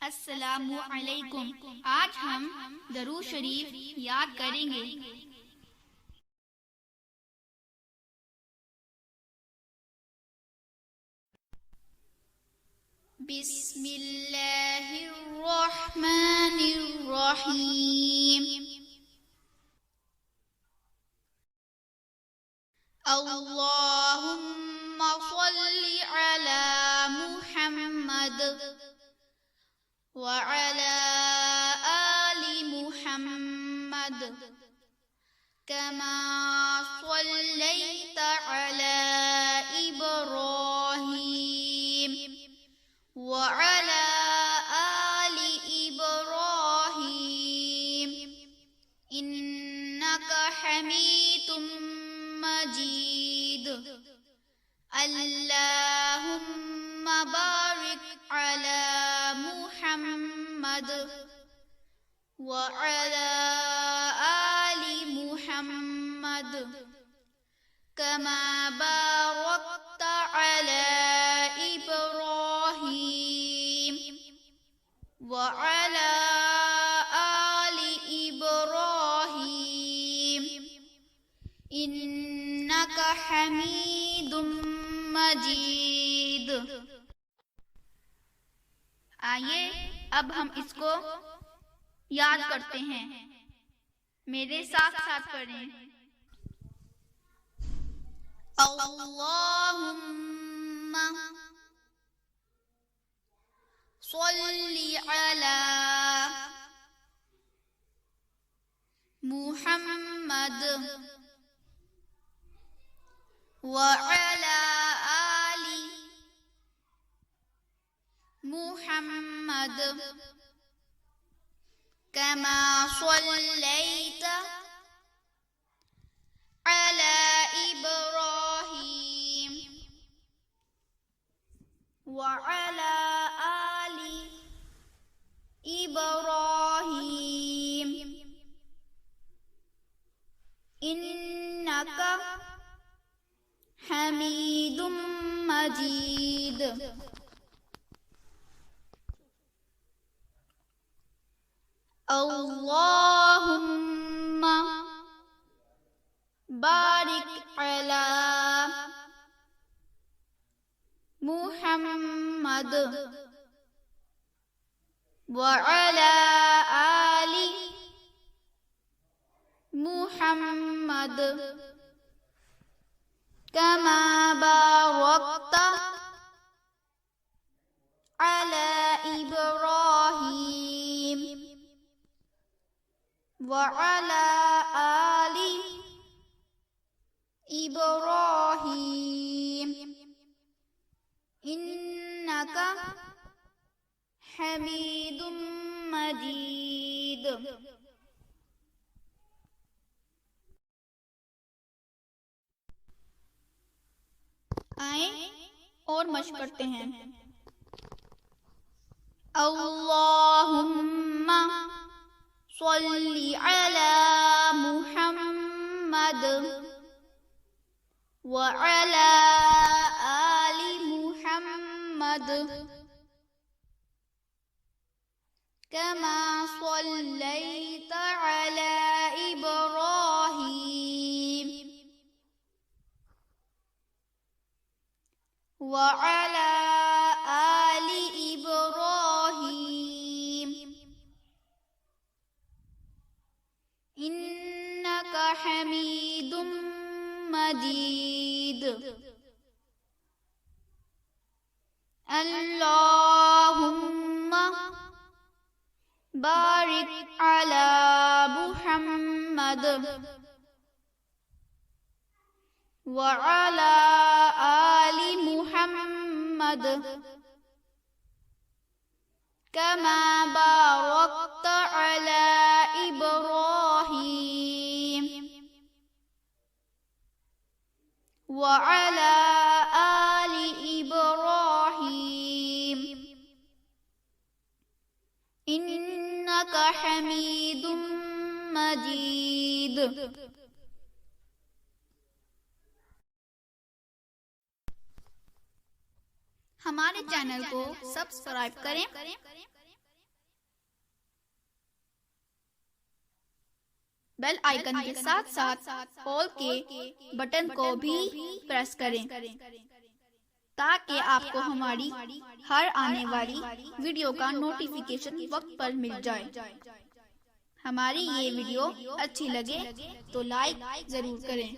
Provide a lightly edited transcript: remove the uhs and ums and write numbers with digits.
अस्सलामु अलैकुम। आज हम दरूद शरीफ याद करेंगे। बिस्मिल्लाहिर्रहमानिर्रहीम। अल्लाहुम्मा सल्लि अला मुहम्मद व अला आलि मुहम्मद कमा सल्लैता अला इब्राहीम व अला आलि इब्राहीम इन्नका हमीदुम मजीद। अल्लाहुम्मा बारिक अला मुहम्मद व अला आलि मुहम्मद कमा बारकता अला इब्राहीम व अला आलि इब्राहीम इन्नका हमीदुम मजीद। आइए अब हम इसको याद करते हैं। मेरे साथ साथ पढ़ें। अल्लाहुम्मा सल्लि अला मुहम्मद व अला आलि मुहम्मद कमा सल्लैता अला इब्राहीम व अला आलि इब्राहीम इन्नका हमीदुम मजीद। अल्लाहुम्मा बारिक अला मुहम्मद व अला आलि मुहम्मद कमा बारकता अला इब्राहीम व अला आलि इब्राहीम इन्नका हमीदुम मजीद। आए और मश्क करते हैं। अल्लाहुम्मा सल्लि अला मुहम्मद व अला आलि मुहम्मद कमा सल्लैता अला इब्राहीम व अला आलि इब्राहीम इन्नका हमीदुम मजीद। अल्लाहुम्मा बारिक अला मुहम्मद व अला आलि मुहम्मद कमा बारकता अला इब्राहीम व अला आलि इब्राहीम इन्नका हमीदुम मजीद। हमारे चैनल को सब्सक्राइब करें बेल आइकन के साथ साथ ऑल के बटन को भी प्रेस करें ताकि आपको हमारी हर आने वाली वीडियो का नोटिफिकेशन वक्त पर मिल जाए। हमारी ये वीडियो अच्छी लगे तो लाइक जरूर करें।